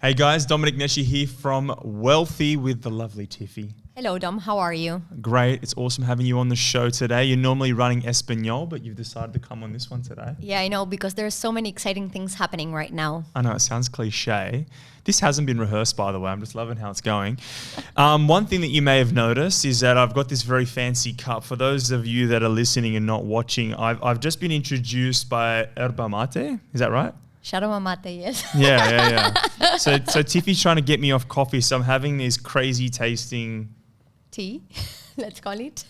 Hey guys, Domenic here from Wealthi with the lovely Tiffy. Hello Dom, how are you? Great, it's awesome having you on the show today. You're normally running Espanol, but you've decided to come on this one today. Yeah, I know, because there's so many exciting things happening right now. I know, it sounds cliche. This hasn't been rehearsed, by the way. I'm just loving how it's going. One thing that you may have noticed is that I've got this very fancy cup. For those of you that are listening and not watching, I've just been introduced by Yerba Mate. Is that right? Sharma mate, yes. Yeah. So Tiffy's trying to get me off coffee, so I'm having these crazy tasting Tea, let's call it.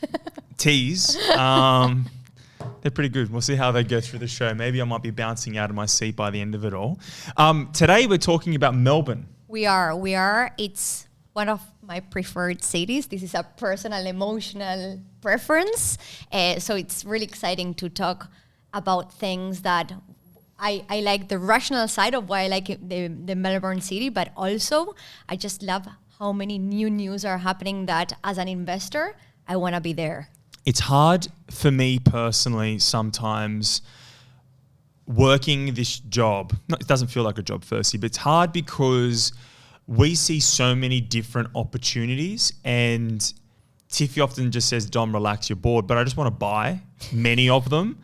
teas. They're pretty good. We'll see how they go through the show. Maybe I might be bouncing out of my seat by the end of it all. Today we're talking about Melbourne. We are. It's one of my preferred cities. This is a personal, emotional preference. So it's really exciting to talk about things that I like, the rational side of why I like the Melbourne city, but also I just love how many new news are happening that as an investor, I want to be there. It's hard for me personally sometimes working this job. It doesn't feel like a job firstly, but it's hard because we see so many different opportunities, and Tiffy often just says, Dom, relax, you're bored, but I just want to buy many of them.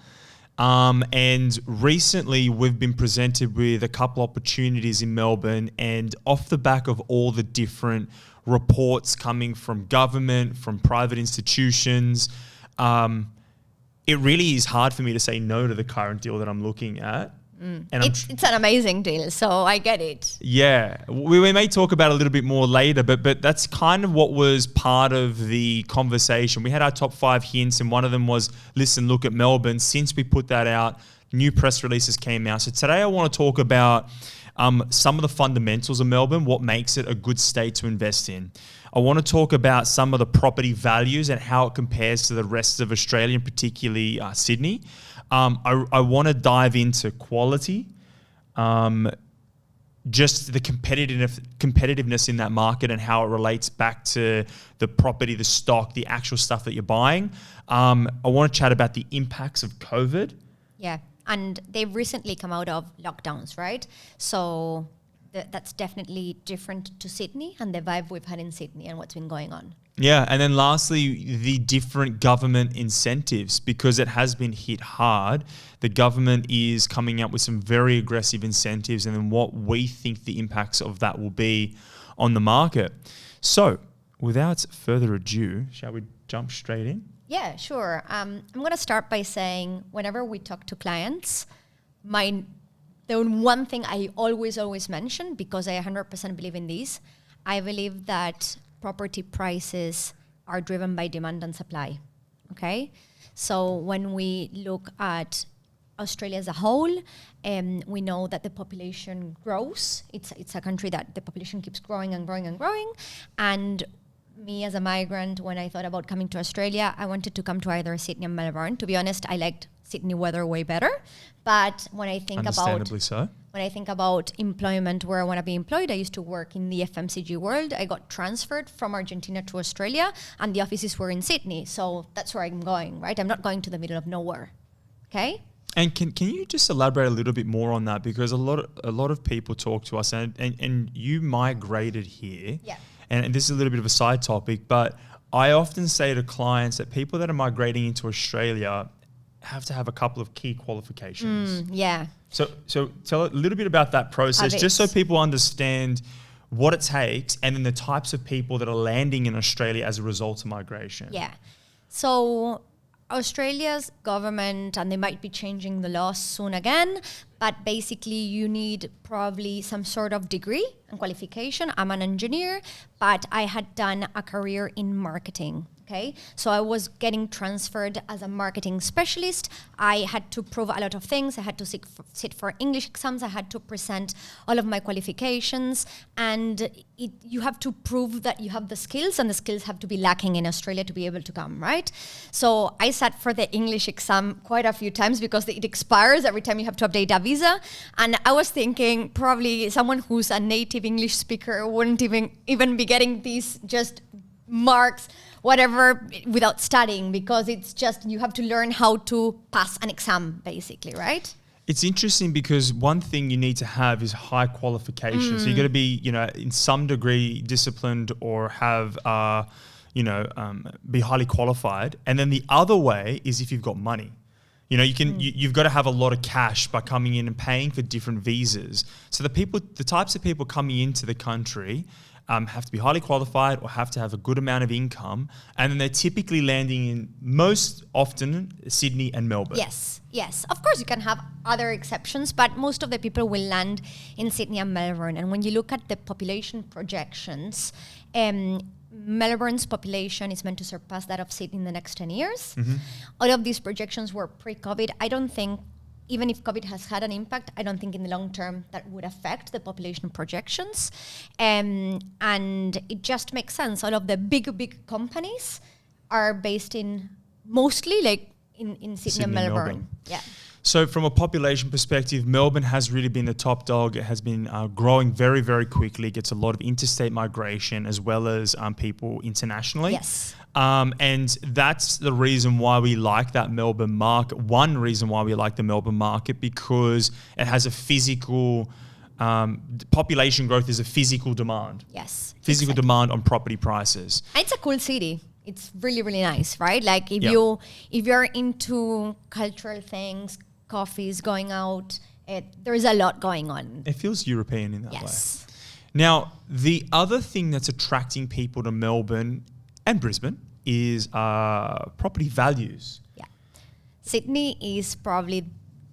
And recently we've been presented with a couple opportunities in Melbourne, and off the back of all the different reports coming from government, from private institutions, it really is hard for me to say no to the current deal that I'm looking at. And it's an amazing deal, so I get it. Yeah, we may talk about it a little bit more later, but that's kind of what was part of the conversation. We had our top 5 hints, and one of them was, listen, look at Melbourne. Since we put that out, new press releases came out. So today I want to talk about some of the fundamentals of Melbourne, what makes it a good state to invest in. I want to talk about some of the property values and how it compares to the rest of Australia, and particularly Sydney. I want to dive into quality, just the competitiveness in that market and how it relates back to the property, the stock, the actual stuff that you're buying. I want to chat about the impacts of COVID. Yeah, and they've recently come out of lockdowns, right? So that's definitely different to Sydney and the vibe we've had in Sydney and what's been going on. Yeah, and then lastly, the different government incentives, because it has been hit hard. The government is coming up with some very aggressive incentives, and then what we think the impacts of that will be on the market. So, without further ado, shall we jump straight in? Yeah, sure. I'm going to start by saying, whenever we talk to clients, the one thing I always mention, because I 100% believe in this, I believe that property prices are driven by demand and supply, okay? So when we look at Australia as a whole, we know that the population grows. It's a country that the population keeps growing and growing and growing. And me as a migrant, when I thought about coming to Australia, I wanted to come to either Sydney or Melbourne. To be honest, I liked Sydney weather way better. But when I think about employment, where I want to be employed, I used to work in the FMCG world. I got transferred from Argentina to Australia, and the offices were in Sydney. So that's where I'm going, right? I'm not going to the middle of nowhere. Okay? And can you just elaborate a little bit more on that? Because a lot of people talk to us, and you migrated here. Yeah. And this is a little bit of a side topic, but I often say to clients that people that are migrating into Australia have to have a couple of key qualifications. Yeah. So tell a little bit about that process, just so people understand what it takes, and then the types of people that are landing in Australia as a result of migration. Yeah. So Australia's government, and they might be changing the laws soon again, but basically you need probably some sort of degree and qualification. I'm an engineer, but I had done a career in marketing. Okay, so I was getting transferred as a marketing specialist. I had to prove a lot of things. I had to sit for English exams. I had to present all of my qualifications, and you have to prove that you have the skills, and the skills have to be lacking in Australia to be able to come, right? So I sat for the English exam quite a few times because it expires every time you have to update a visa. And I was thinking probably someone who's a native English speaker wouldn't even be getting these just marks, whatever, without studying, because it's just you have to learn how to pass an exam, basically, right? It's interesting because one thing you need to have is high qualification. So you got to be, in some degree disciplined or have, be highly qualified. And then the other way is if you've got money. You've got to have a lot of cash by coming in and paying for different visas. So the types of people coming into the country have to be highly qualified or have to have a good amount of income. And then they're typically landing in, most often, Sydney and Melbourne. Yes. Of course, you can have other exceptions, but most of the people will land in Sydney and Melbourne. And when you look at the population projections, Melbourne's population is meant to surpass that of Sydney in the next 10 years. All of these projections were pre-COVID. I don't think, even if COVID has had an impact, I don't think in the long term that would affect the population projections. And it just makes sense. All of the big companies are based in mostly in Sydney and Melbourne. Yeah. So from a population perspective, Melbourne has really been the top dog. It has been growing very, very quickly. It gets a lot of interstate migration as well as people internationally. Yes. And that's the reason why we like that Melbourne market. One reason why we like the Melbourne market, because it has a physical population growth is a physical demand. Yes. Physical demand on property prices. And it's a cool city. It's really, really nice, right? Like if you're into cultural things, coffees, going out, there's a lot going on. It feels European in that way. Yes. Now, the other thing that's attracting people to Melbourne and Brisbane is property values. Yeah. Sydney is probably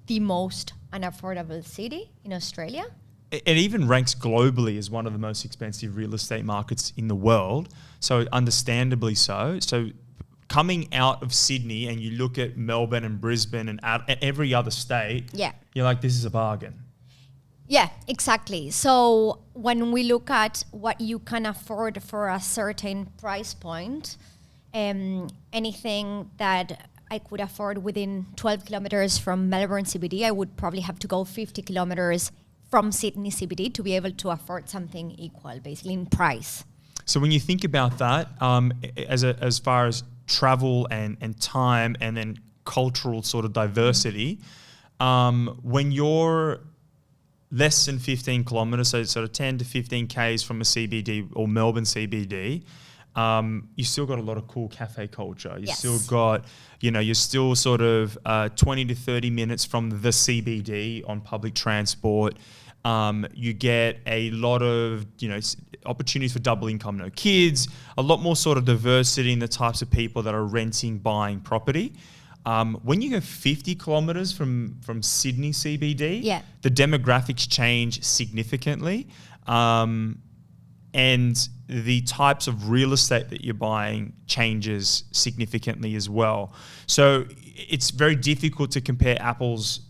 the most unaffordable city in Australia. It even ranks globally as one of the most expensive real estate markets in the world. So understandably so. So coming out of Sydney and you look at Melbourne and Brisbane and every other state, you're like, this is a bargain. Yeah, exactly. So when we look at what you can afford for a certain price point, anything that I could afford within 12 kilometers from Melbourne CBD, I would probably have to go 50 kilometers from Sydney CBD to be able to afford something equal, basically in price. So when you think about that, as far as travel and time and then cultural sort of diversity, when you're less than 15 kilometers, so sort of 10 to 15 Ks from a CBD or Melbourne CBD, you still got a lot of cool cafe culture. You still got, you're still sort of 20 to 30 minutes from the CBD on public transport. You get a lot of, opportunities for double income, no kids, a lot more sort of diversity in the types of people that are renting, buying property. When you go 50 kilometers from Sydney CBD, the demographics change significantly. And the types of real estate that you're buying changes significantly as well. So it's very difficult to compare apples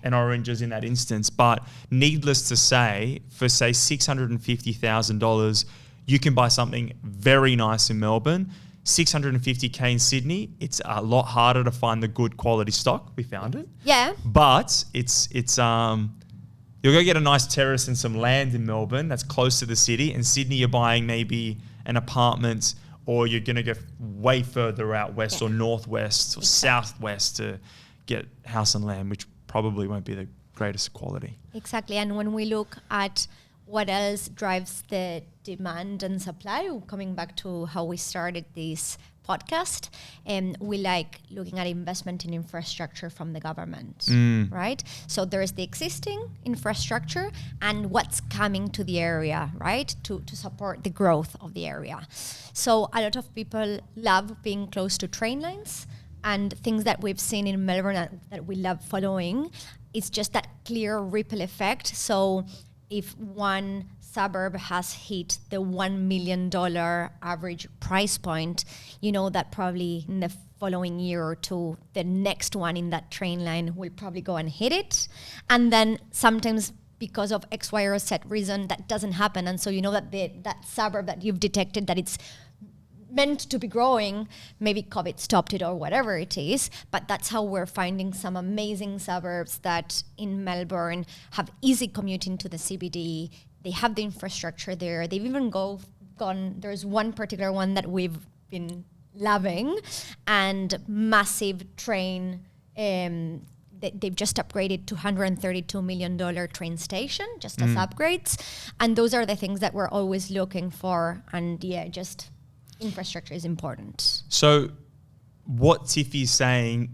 and oranges in that instance. But needless to say, for say $650,000, you can buy something very nice in Melbourne. 650K in Sydney, it's a lot harder to find the good quality stock. We found it. Yeah. But it's you'll go get a nice terrace and some land in Melbourne that's close to the city. In Sydney, you're buying maybe an apartment, or you're going to go way further out west or northwest or southwest to get house and land, which probably won't be the greatest quality. Exactly. And when we look at what else drives the demand and supply, coming back to how we started this podcast, we like looking at investment in infrastructure from the government, right? So there's the existing infrastructure and what's coming to the area, right? To support the growth of the area. So a lot of people love being close to train lines, and things that we've seen in Melbourne that we love following. It's just that clear ripple effect. So if one suburb has hit the $1 million average price point, you know that probably in the following year or two, the next one in that train line will probably go and hit it. And then sometimes because of X, Y, or Z reason, that doesn't happen. And so you know that that suburb that you've detected that it's meant to be growing, maybe COVID stopped it or whatever it is, but that's how we're finding some amazing suburbs that in Melbourne have easy commuting to the CBD. They have the infrastructure there. They've even gone, there's one particular one that we've been loving, and massive train they've just upgraded to $132 million train station just as upgrades. And those are the things that we're always looking for. And just infrastructure is important. So what Tiffy is saying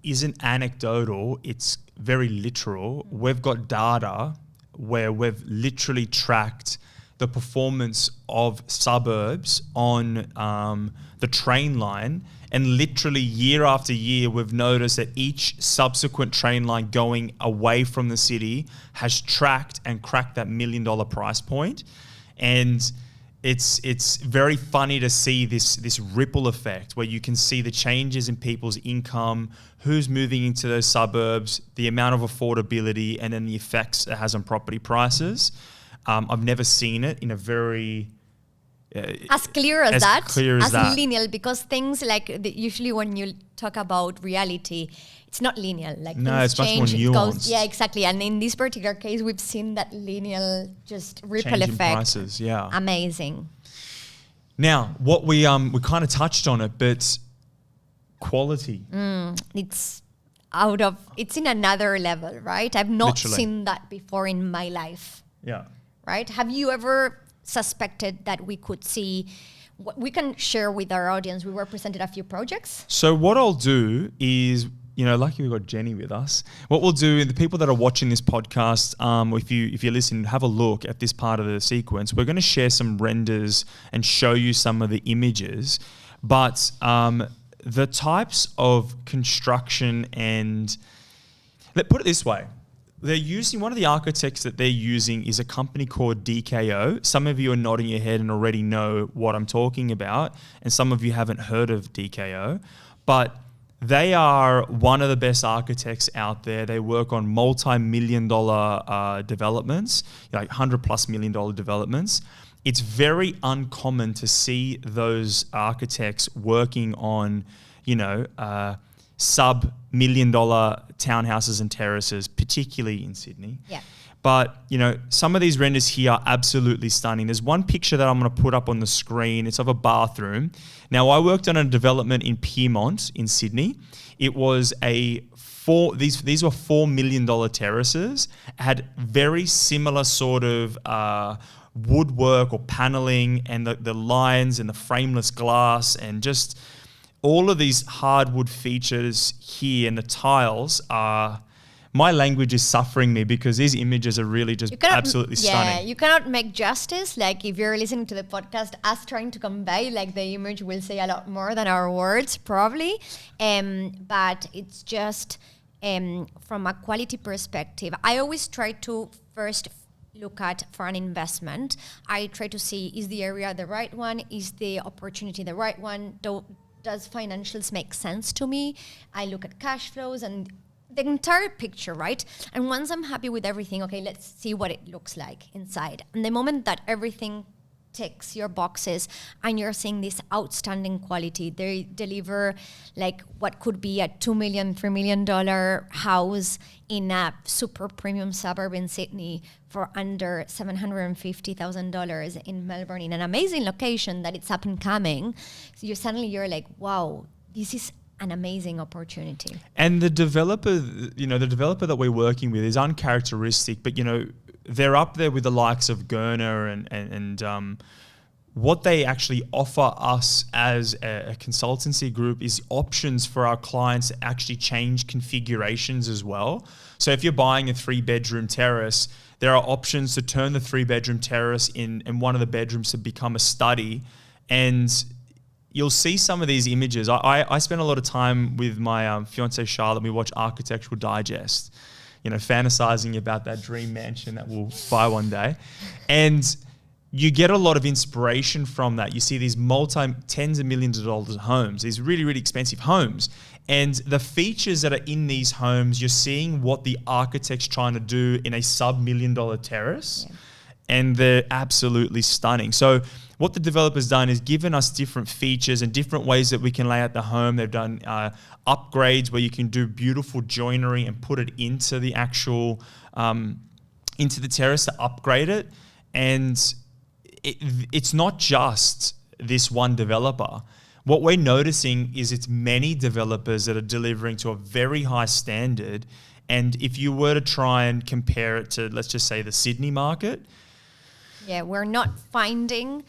isn't anecdotal, it's very literal. We've got data where we've literally tracked the performance of suburbs on the train line, and literally year after year we've noticed that each subsequent train line going away from the city has tracked and cracked that $1 million price point. And it's very funny to see this ripple effect where you can see the changes in people's income, who's moving into those suburbs, the amount of affordability, and then the effects it has on property prices. I've never seen it in a very as clear as that, as that. linear, because things like usually when you talk about reality, it's not linear. Like no, it's change, much more nuanced. Yeah, exactly. And in this particular case, we've seen that linear just ripple change in effect. Prices, yeah. Amazing. Now, what we kind of touched on it, but quality. It's in another level, right? I've not seen that before in my life. Yeah. Right? Have you ever suspected that we could see what we can share with our audience? We represented a few projects. So what I'll do is, lucky we've got Jenny with us. What we'll do, the people that are watching this podcast, if you're listening, have a look at this part of the sequence. We're going to share some renders and show you some of the images. But the types of construction and, let's put it this way. They're using, one of the architects that they're using is a company called DKO. Some of you are nodding your head and already know what I'm talking about, and some of you haven't heard of DKO. But they are one of the best architects out there. They work on multi-million-dollar developments, like $100+ million developments. It's very uncommon to see those architects working on, sub-$1 million townhouses and terraces, particularly in Sydney. Yeah. But, some of these renders here are absolutely stunning. There's one picture that I'm going to put up on the screen. It's of a bathroom. Now, I worked on a development in Pyrmont in Sydney. It was these were $4 million terraces. It had very similar sort of woodwork or paneling, and the lines and the frameless glass, and just all of these hardwood features here, and the tiles are, my language is suffering me because these images are really just absolutely stunning. Yeah, you cannot make justice. Like if you're listening to the podcast, us trying to convey, like the image will say a lot more than our words probably. But it's just from a quality perspective, I always try to first look at for an investment. I try to see, is the area the right one? Is the opportunity the right one? Does financials make sense to me? I look at cash flows and the entire picture, right? And once I'm happy with everything, okay, let's see what it looks like inside. And the moment that everything ticks your boxes and you're seeing this outstanding quality, they deliver like what could be a $2 million, $3 million house in a super premium suburb in Sydney for under $750,000 in Melbourne in an amazing location that it's up and coming. So you're like, wow, this is an amazing opportunity. And the developer that we're working with is uncharacteristic, but they're up there with the likes of Gurner and what they actually offer us as a consultancy group is options for our clients to actually change configurations as well. So if you're buying a 3-bedroom terrace, there are options to turn the 3-bedroom terrace in one of the bedrooms to become a study. And you'll see some of these images. I spend a lot of time with my fiancée Charlotte. We watch Architectural Digest, fantasizing about that dream mansion that we'll buy one day. And you get a lot of inspiration from that. You see these tens of millions of dollars homes, these really, really expensive homes. And the features that are in these homes, you're seeing what the architect's trying to do in a sub-$1 million terrace. Yeah. And they're absolutely stunning. So what the developer's done is given us different features and different ways that we can lay out the home. They've done upgrades where you can do beautiful joinery and put it into the actual, into the terrace to upgrade it. And it's not just this one developer. what we're noticing is it's many developers that are delivering to a very high standard. And if you were to try and compare it to, let's just say, the Sydney market. Yeah, we're not finding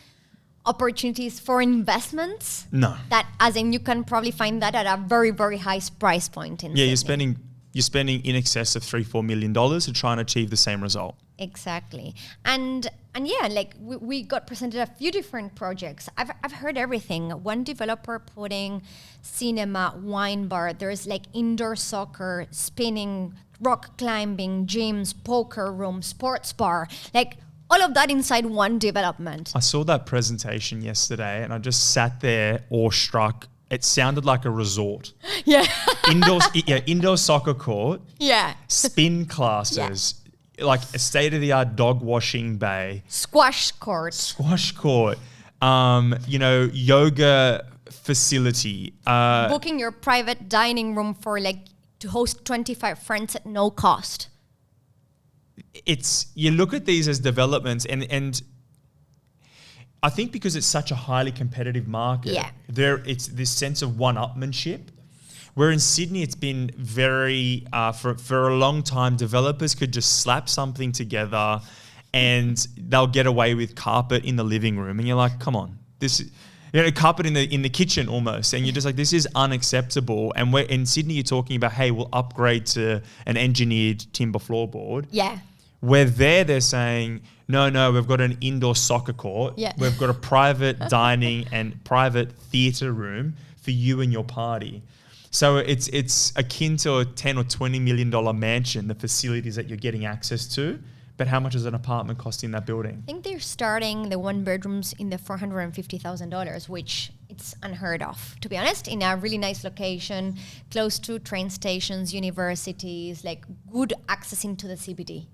opportunities for investments. No. That, as in, you can probably find that at a very, very high price point in Sydney. You're spending in excess of $3-4 million to try and achieve the same result. Exactly. And yeah, like we got presented a few different projects. I've heard everything. One developer putting cinema, wine bar, there's like indoor soccer, spinning, rock climbing, gyms, poker room, sports bar, like all of that inside one development. I saw that presentation yesterday and I just sat there awestruck. It sounded like a resort. Yeah. Indoor soccer court. Yeah. Spin classes. Yeah. Like a state-of-the-art dog washing bay. Squash court. Yoga facility. Booking your private dining room for to host 25 friends at no cost. You look at these as developments and I think because it's such a highly competitive market, it's this sense of one-upmanship. Where in Sydney, it's been very, for a long time, developers could just slap something together and they'll get away with carpet in the living room. And you're like, come on, carpet in the kitchen almost. And you're just like, this is unacceptable. And in Sydney, you're talking about, hey, we'll upgrade to an engineered timber floorboard. Yeah. Where they're saying, no, we've got an indoor soccer court. Yeah. We've got a private dining and private theatre room for you and your party. So it's akin to a $10 or $20 million mansion, the facilities that you're getting access to. But how much is an apartment costing that building? I think they're starting the one bedrooms in the $450,000, which it's unheard of, to be honest, in a really nice location, close to train stations, universities, like good access into the CBD.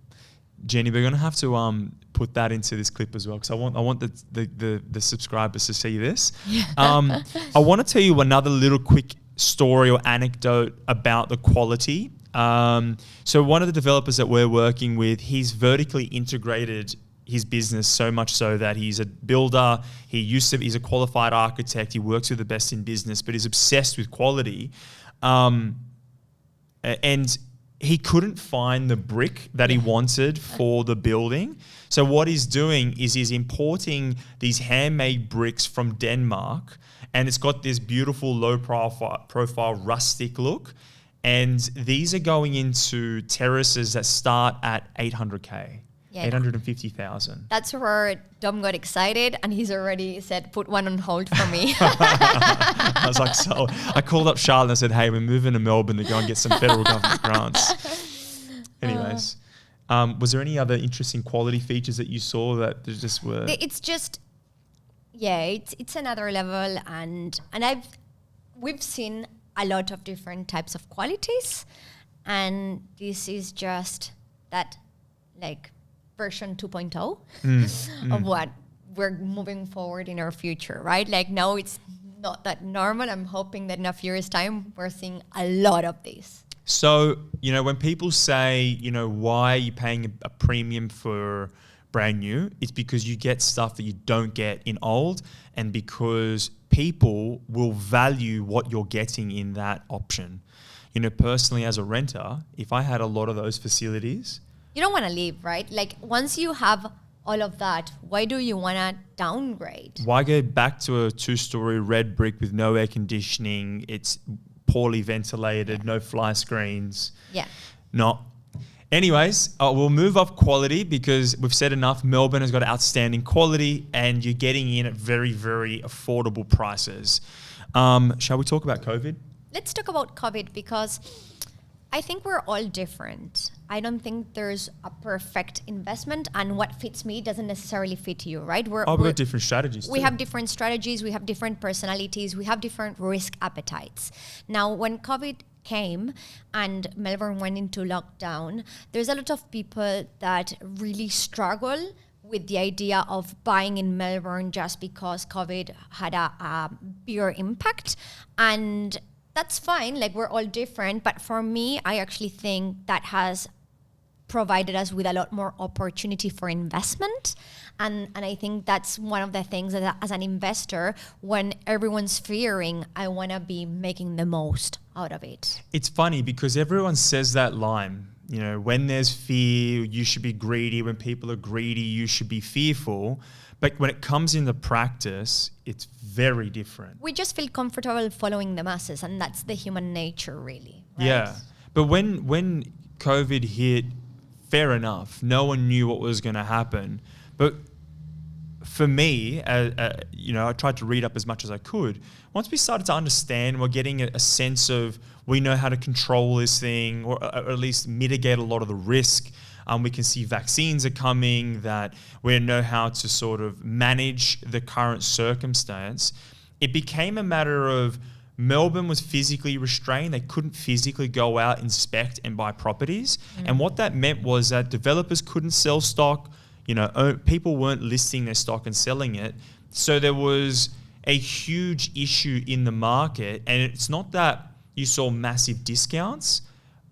Jenny, we're going to have to put that into this clip as well because I want the subscribers to see this. Yeah. I want to tell you another little quick story or anecdote about the quality. So one of the developers that we're working with, he's vertically integrated his business so much so that he's a builder. He's a qualified architect. He works with the best in business, but he's obsessed with quality. And he couldn't find the brick that he wanted for the building. So what he's doing is he's importing these handmade bricks from Denmark, and it's got this beautiful low profile rustic look. And these are going into terraces that start at 800K. Yeah. 850,000. That's where Dom got excited and he's already said, put one on hold for me. I was like, so I called up Charlotte and I said, hey, we're moving to Melbourne to go and get some federal government grants. Anyways, was there any other interesting quality features that you saw that just were? It's just, it's another level and we've seen a lot of different types of qualities, and this is just that version 2.0 of what we're moving forward in our future, right? Like now it's not that normal. I'm hoping that in a few years' time we're seeing a lot of these. So, when people say, why are you paying a premium for brand new? It's because you get stuff that you don't get in old, and because people will value what you're getting in that option. Personally as a renter, if I had a lot of those facilities, you don't want to leave, right? Like once you have all of that, why do you want to downgrade? Why go back to a 2-story red brick with no air conditioning? It's poorly ventilated, no fly screens. Yeah. No. Anyways, we'll move off quality because we've said enough. Melbourne has got outstanding quality and you're getting in at very, very affordable prices. Shall we talk about COVID? Let's talk about COVID because I think we're all different. I don't think there's a perfect investment, and what fits me doesn't necessarily fit you, right? We've got different strategies. We have different strategies, we have different personalities, we have different risk appetites. Now, when COVID came and Melbourne went into lockdown, there's a lot of people that really struggle with the idea of buying in Melbourne just because COVID had a bigger impact. And that's fine, like we're all different, but for me, I actually think that has provided us with a lot more opportunity for investment. And I think that's one of the things that as an investor, when everyone's fearing, I want to be making the most out of it. It's funny because everyone says that line, you know, when there's fear, you should be greedy. When people are greedy, you should be fearful. But when it comes into practice, it's very different. We just feel comfortable following the masses, and that's the human nature, really. Right? Yeah. But when COVID hit, fair enough, no one knew what was going to happen. But for me, you know, I tried to read up as much as I could. Once we started to understand, we're getting a sense of we know how to control this thing, or at least mitigate a lot of the risk. We can see vaccines are coming, that we know how to sort of manage the current circumstance. It became a matter of Melbourne was physically restrained. They couldn't physically go out, inspect and buy properties. And what that meant was that developers couldn't sell stock. You know, people weren't listing their stock and selling it. So there was a huge issue in the market. And it's not that you saw massive discounts.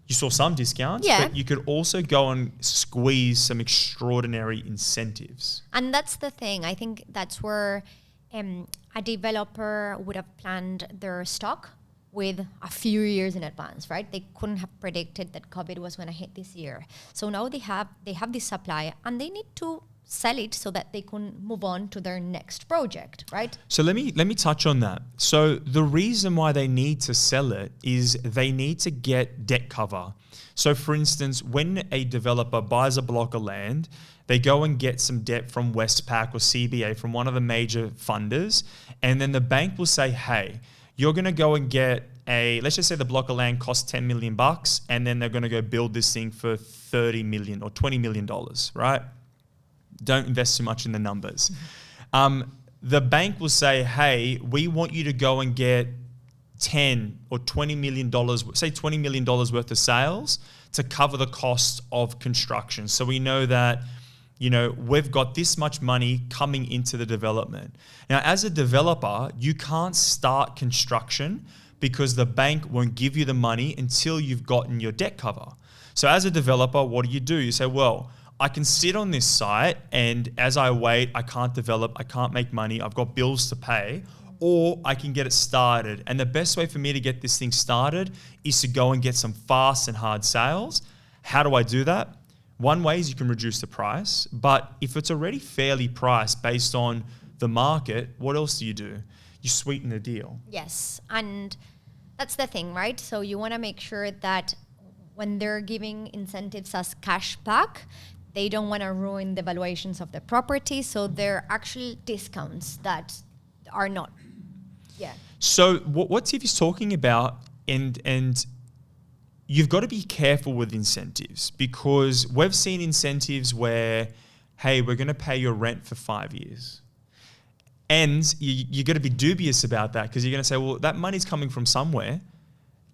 You saw some discounts, but you could also go and squeeze some extraordinary incentives. And that's the thing. I think that's where a developer would have planned their stock with a few years in advance, right? They couldn't have predicted that COVID was going to hit this year. So now they have this supply and they need to sell it so that they can move on to their next project, right? So let me touch on that. So the reason why they need to sell it is they need to get debt cover. So for instance, when a developer buys a block of land, they go and get some debt from Westpac or CBA, from one of the major funders, and then the bank will say, hey, you're going to go and get let's just say the block of land costs $10 million, and then they're going to go build this thing for $30 million or $20 million, right? Don't invest too much in the numbers. The bank will say, hey, we want you to go and get $10 or $20 million, say $20 million worth of sales to cover the cost of construction. So we know that, you know, we've got this much money coming into the development. Now, as a developer, you can't start construction because the bank won't give you the money until you've gotten your debt cover. So as a developer, what do? You say, well, I can sit on this site and as I wait, I can't develop, I can't make money, I've got bills to pay, or I can get it started. And the best way for me to get this thing started is to go and get some fast and hard sales. How do I do that? One way is you can reduce the price, but if it's already fairly priced based on the market, what else do? You sweeten the deal. Yes, and that's the thing, right? So you want to make sure that when they're giving incentives as cash back, they don't want to ruin the valuations of the property. So they're actual discounts that are not. Yeah. So what Tiffy's talking about, and you've got to be careful with incentives, because we've seen incentives where, hey, we're going to pay your rent for 5 years. And you got to be dubious about that, because you're going to say, well, that money's coming from somewhere,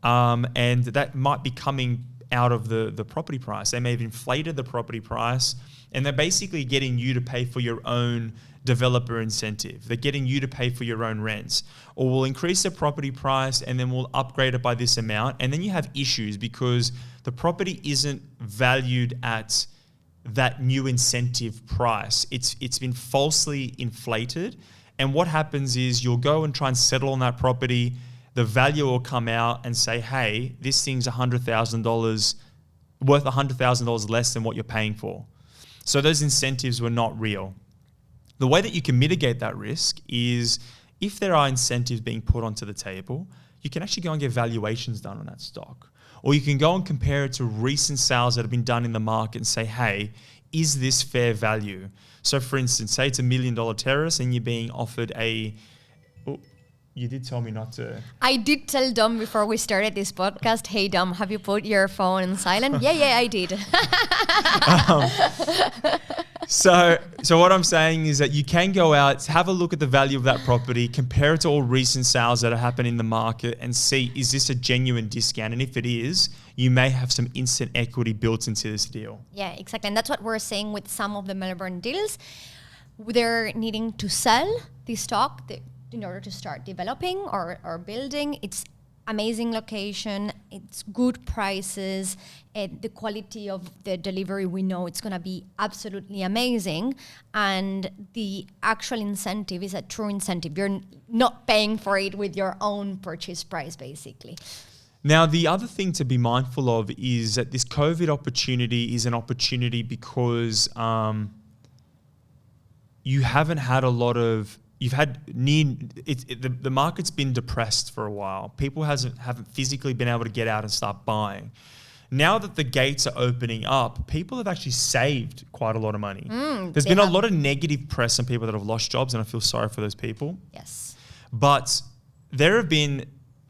and that might be coming out of the property price. They may have inflated the property price, and they're basically getting you to pay for your own developer incentive. They're getting you to pay for your own rents. Or we'll increase the property price and then we'll upgrade it by this amount. And then you have issues because the property isn't valued at that new incentive price. It's been falsely inflated. And what happens is you'll go and try and settle on that property. The value will come out and say, hey, this thing's $100,000, worth $100,000 less than what you're paying for. So those incentives were not real. The way that you can mitigate that risk is if there are incentives being put onto the table, you can actually go and get valuations done on that stock. Or you can go and compare it to recent sales that have been done in the market and say, hey, is this fair value? So for instance, say it's $1 million terrace and you're being offered you did tell me not to. I did tell Dom before we started this podcast, hey Dom, have you put your phone on silent? yeah, I did. So what I'm saying is that you can go out, have a look at the value of that property, compare it to all recent sales that have happened in the market and see, is this a genuine discount? And if it is, you may have some instant equity built into this deal. Yeah, exactly. And that's what we're saying with some of the Melbourne deals. They're needing to sell the stock in order to start developing or building. It's amazing location, it's good prices, and the quality of the delivery, we know it's going to be absolutely amazing. And the actual incentive is a true incentive. You're not paying for it with your own purchase price, basically. Now, the other thing to be mindful of is that this COVID opportunity is an opportunity because you haven't had a lot of, the market's been depressed for a while. People haven't physically been able to get out and start buying. Now that the gates are opening up, people have actually saved quite a lot of money. There's been a lot of negative press on people that have lost jobs, and I feel sorry for those people. Yes. But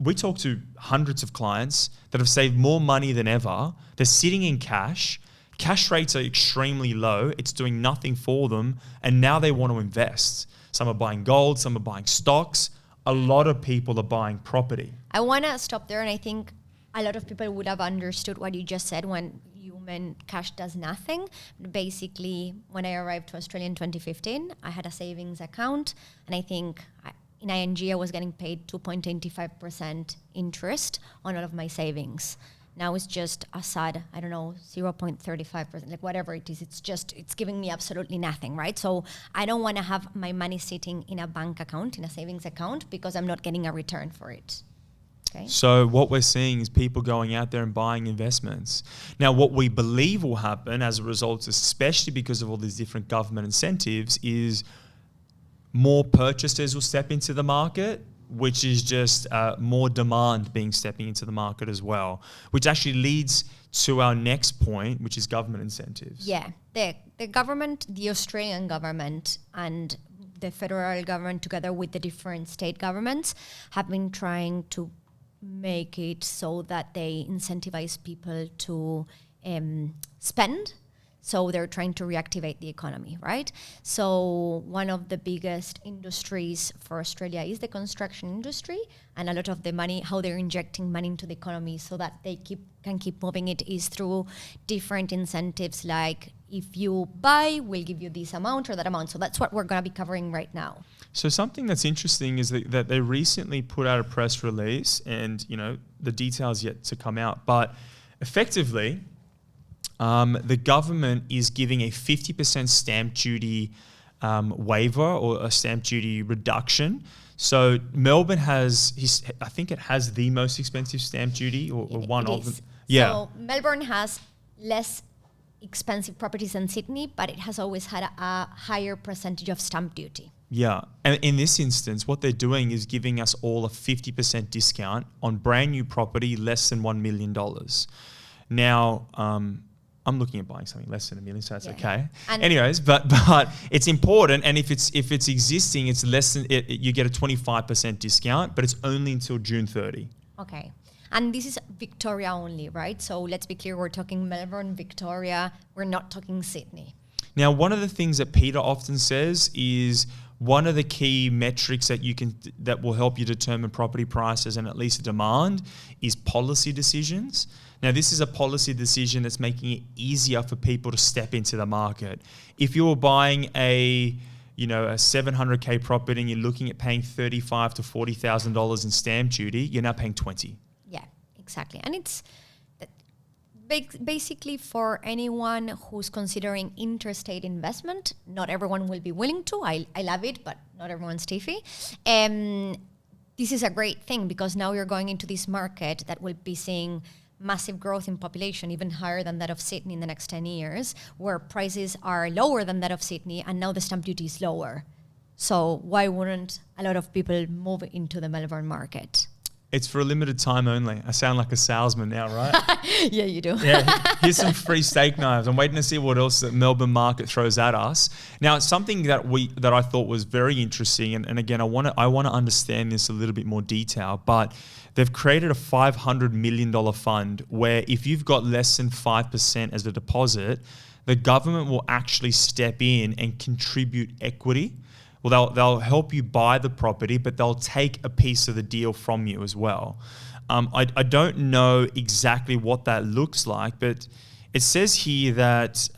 we talk to hundreds of clients that have saved more money than ever. They're sitting in cash. Cash rates are extremely low. It's doing nothing for them. And now they want to invest. Some are buying gold. Some are buying stocks. A lot of people are buying property. I want to stop there. And I think a lot of people would have understood what you just said when you meant cash does nothing. Basically, when I arrived to Australia in 2015, I had a savings account. And I think in ING, I was getting paid 2.85% interest on all of my savings. Now it's just a sad, 0.35%, like whatever it is. It's giving me absolutely nothing, right? So I don't want to have my money sitting in a bank account, in a savings account, because I'm not getting a return for it. Okay. So what we're seeing is people going out there and buying investments. Now, what we believe will happen as a result, especially because of all these different government incentives, is more purchasers will step into the market, which is just more demand stepping into the market as well, which actually leads to our next point, which is government incentives. Yeah, the government, the Australian government and the federal government together with the different state governments have been trying to make it so that they incentivize people to spend. So they're trying to reactivate the economy, right? So one of the biggest industries for Australia is the construction industry, and a lot of the money, how they're injecting money into the economy so that they can keep moving it, is through different incentives, like if you buy, we'll give you this amount or that amount. So that's what we're going to be covering right now. So something that's interesting is that they recently put out a press release, and the details yet to come out, but effectively, the government is giving a 50% stamp duty waiver or a stamp duty reduction. So Melbourne has, I think it has the most expensive stamp duty, or one of them. Yeah. So Melbourne has less expensive properties than Sydney, but it has always had a higher percentage of stamp duty. Yeah. And in this instance, what they're doing is giving us all a 50% discount on brand new property less than $1 million. Now, I'm looking at buying something less than $1 million, so that's okay. And anyways, but it's important, and if it's existing, it's less than you get a 25% discount, but it's only until June 30. Okay, and this is Victoria only, right? So let's be clear, we're talking Melbourne, Victoria. We're not talking Sydney. Now, one of the things that Peter often says is one of the key metrics that will help you determine property prices and at least demand is policy decisions. Now, this is a policy decision that's making it easier for people to step into the market. If you're buying a $700K property and you're looking at paying $35,000 to $40,000 in stamp duty, you're now paying $20,000. Yeah, exactly. And it's basically for anyone who's considering interstate investment. Not everyone will be willing to. I love it, but not everyone's Tiffy. This is a great thing because now you're going into this market that will be seeing massive growth in population, even higher than that of Sydney in the next 10 years, where prices are lower than that of Sydney, and now the stamp duty is lower. So why wouldn't a lot of people move into the Melbourne market? It's for a limited time only. I sound like a salesman now, right? Yeah, you do. Yeah, here's some free steak knives. I'm waiting to see what else the Melbourne market throws at us. Now, something that I thought was very interesting, and again, I want to understand this a little bit more detail, but they've created a $500 million fund where if you've got less than 5% as a deposit, the government will actually step in and contribute equity. Well, they'll help you buy the property, but they'll take a piece of the deal from you as well. I don't know exactly what that looks like, but it says here that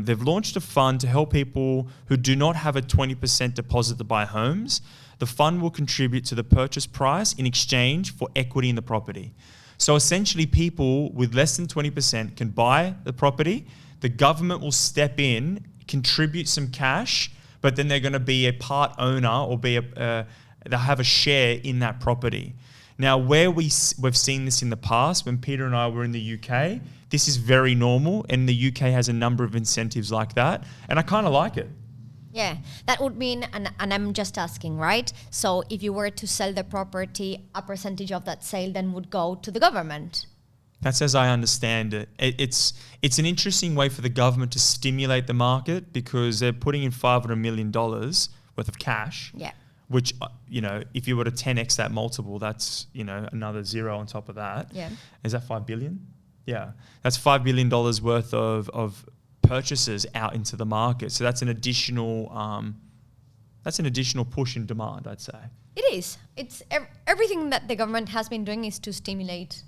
they've launched a fund to help people who do not have a 20% deposit to buy homes. The fund will contribute to the purchase price in exchange for equity in the property. So essentially, people with less than 20% can buy the property. The government will step in, contribute some cash, but then they're going to be a part owner or they'll have a share in that property. Now, where we've seen this in the past, when Peter and I were in the UK, this is very normal, and the UK has a number of incentives like that, and I kind of like it. Yeah, that would mean, and I'm just asking, right? So if you were to sell the property, a percentage of that sale then would go to the government. That's as I understand it. It's an interesting way for the government to stimulate the market because they're putting in $500 million worth of cash. Yeah. Which, if you were to 10x that multiple, that's, another zero on top of that. Yeah. Is that 5 billion? Yeah. That's $5 billion worth of purchases out into the market. So that's an additional push in demand, I'd say. It is. It's everything that the government has been doing is to stimulate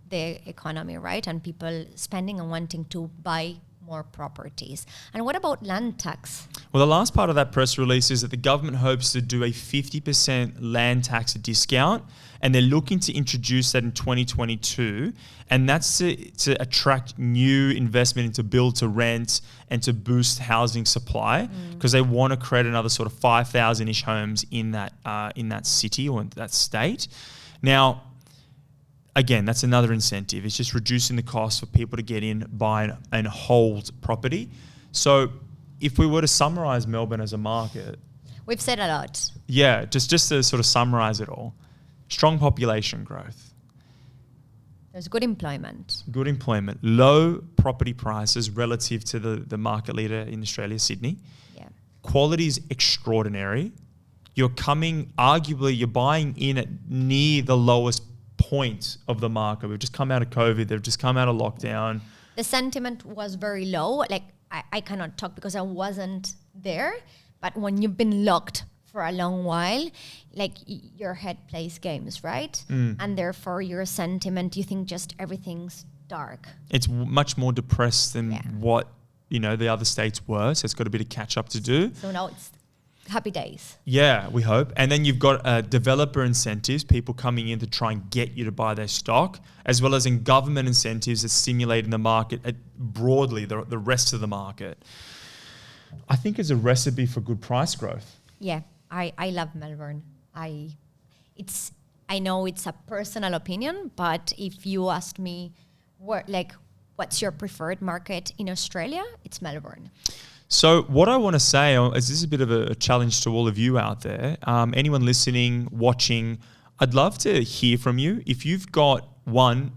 the economy, right? And people spending and wanting to buy more properties. And what about land tax? Well, the last part of that press release is that the government hopes to do a 50% land tax discount, and they're looking to introduce that in 2022. And that's to attract new investment into build to rent and to boost housing supply, because they want to create another sort of 5,000-ish homes in that city or in that state. Now, again, that's another incentive. It's just reducing the cost for people to get in, buy and hold property. So if we were to summarize Melbourne as a market... We've said a lot. Yeah, just to sort of summarize it all. Strong population growth. There's good employment. Good employment. Low property prices relative to the market leader in Australia, Sydney. Yeah. Quality is extraordinary. You're buying in at near the lowest point of the market. We've just come out of COVID. They've just come out of lockdown. The sentiment was very low. Like, I cannot talk because I wasn't there. But when you've been locked for a long while, like your head plays games, right? And therefore your sentiment, you think just everything's dark. It's much more depressed than what, the other states were. So it's got a bit of catch up to do. So now it's happy days. Yeah, we hope. And then you've got developer incentives, people coming in to try and get you to buy their stock, as well as in government incentives that stimulate in the market broadly, the rest of the market. I think it's a recipe for good price growth. Yeah, I love Melbourne. I know it's a personal opinion, but if you asked me what's your preferred market in Australia, it's Melbourne. So what I want to say is this is a bit of a challenge to all of you out there. Anyone listening, watching, I'd love to hear from you. If you've got one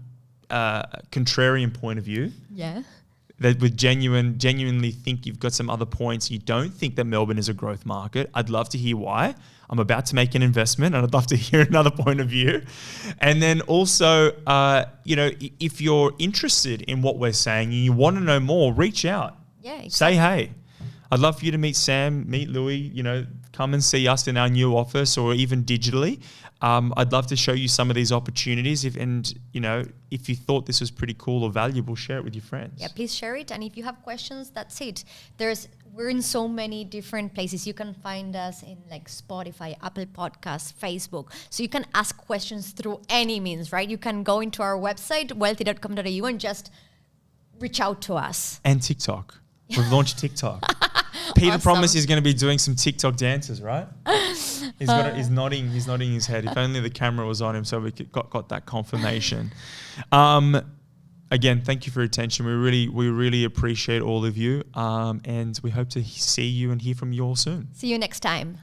contrarian point of view, that would genuinely think you've got some other points, you don't think that Melbourne is a growth market, I'd love to hear why. I'm about to make an investment and I'd love to hear another point of view. And then also, if you're interested in what we're saying and you want to know more, reach out. Yeah, exactly. Say hey. I'd love for you to meet Sam, meet Louis, come and see us in our new office or even digitally. I'd love to show you some of these opportunities. If you thought this was pretty cool or valuable, share it with your friends. Yeah, please share it. And if you have questions, that's it. We're in so many different places. You can find us in Spotify, Apple Podcasts, Facebook. So you can ask questions through any means, right? You can go into our website, wealthi.com.au, and just reach out to us. And TikTok. We've launched TikTok. Peter Awesome. promised he's going to be doing some TikTok dances, right? He's nodding his head. If only the camera was on him, so we got that confirmation. Again, thank you for your attention. We really appreciate all of you, and we hope to see you and hear from you all soon. See you next time.